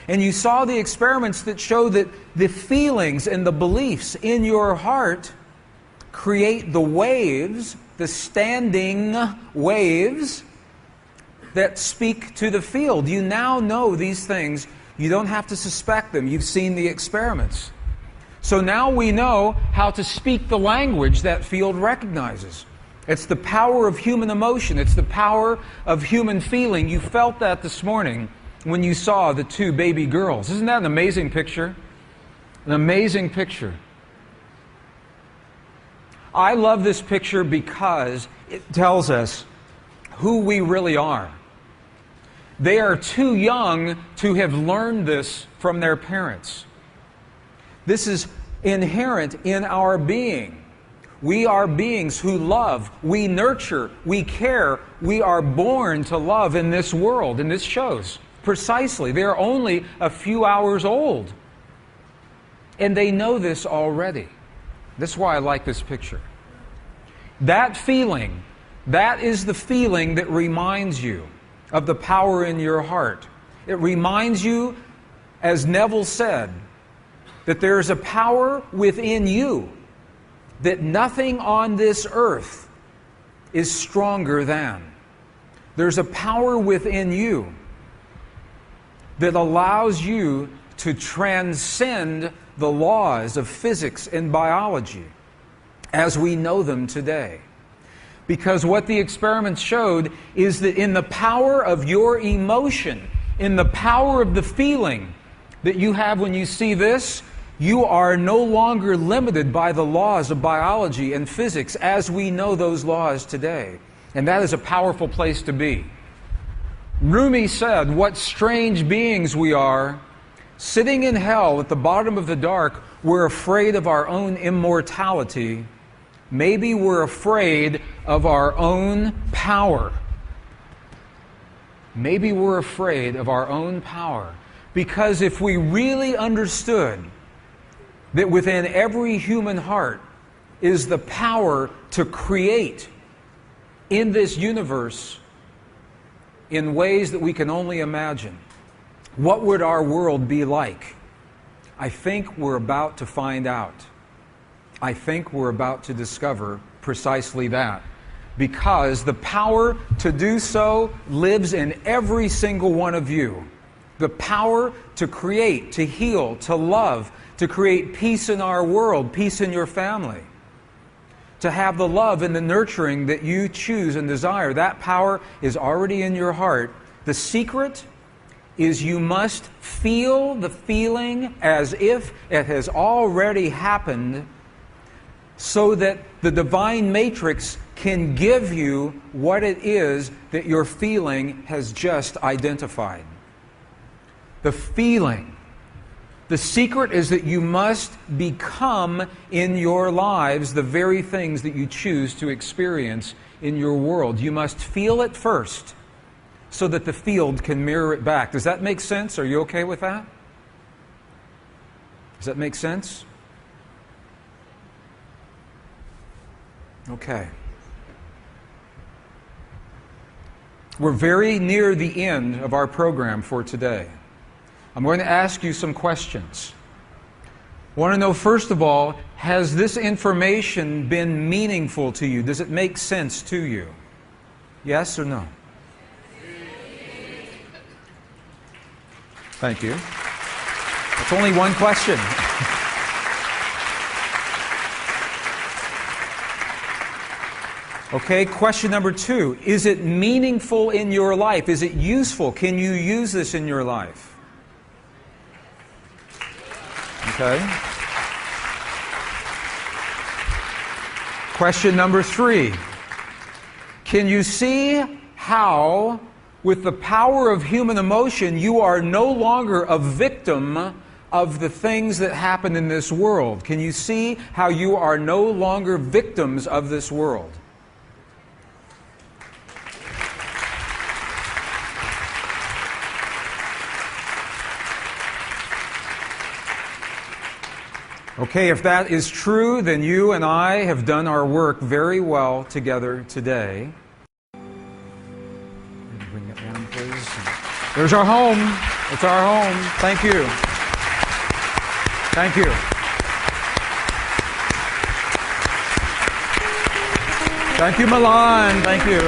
And you saw the experiments that show that the feelings and the beliefs in your heart create the waves, the standing waves that speak to the field. You now know these things. You don't have to suspect them. You've seen the experiments. So now we know how to speak the language that field recognizes. It's the power of human emotion. It's the power of human feeling. You felt that this morning when you saw the two baby girls. Isn't that an amazing picture? An amazing picture. I love this picture because it tells us who we really are. They are too young to have learned this from their parents. This is inherent in our being. We are beings who love, we nurture, we care. We are born to love in this world, and this shows precisely. They are only a few hours old, and they know this already. That's why I like this picture. That feeling, that is the feeling that reminds you of the power in your heart. It reminds you, as Neville said, that there is a power within you that nothing on this earth is stronger than. There's a power within you that allows you to transcend the laws of physics and biology as we know them today. Because what the experiments showed is that in the power of your emotion, in the power of the feeling that you have when you see this, you are no longer limited by the laws of biology and physics as we know those laws today. And that is a powerful place to be. Rumi said, "What strange beings we are. Sitting in hell at the bottom of the dark, we're afraid of our own immortality. Maybe we're afraid of our own power." Maybe we're afraid of our own power. Because if we really understood that within every human heart is the power to create in this universe in ways that we can only imagine, what would our world be like? I think we're about to find out. I think we're about to discover precisely that. Because the power to do so lives in every single one of you. The power to create, to heal, to love, to create peace in our world, peace in your family. To have the love and the nurturing that you choose and desire. That power is already in your heart. The secret is you must feel the feeling as if it has already happened so that the Devine Matrix can give you what it is that your feeling has just identified. The feeling. The secret is that you must become in your lives the very things that you choose to experience in your world. You must feel it first so that the field can mirror it back. Does that make sense? Are you okay with that? Does that make sense? Okay. We're very near the end of our program for today. I'm going to ask you some questions. I want to know, first of all, has this information been meaningful to you? Does it make sense to you? Yes or no? Thank you. That's only one question. Okay, question number 2. Is it meaningful in your life? Is it useful? Can you use this in your life? Okay. Question number 3. Can you see how, with the power of human emotion, you are no longer a victim of the things that happen in this world? Can you see how you are no longer victims of this world? Okay, if that is true, then you and I have done our work very well together today. Bring it down, please. There's our home. It's our home. Thank you. Thank you. Thank you, Milan. Thank you.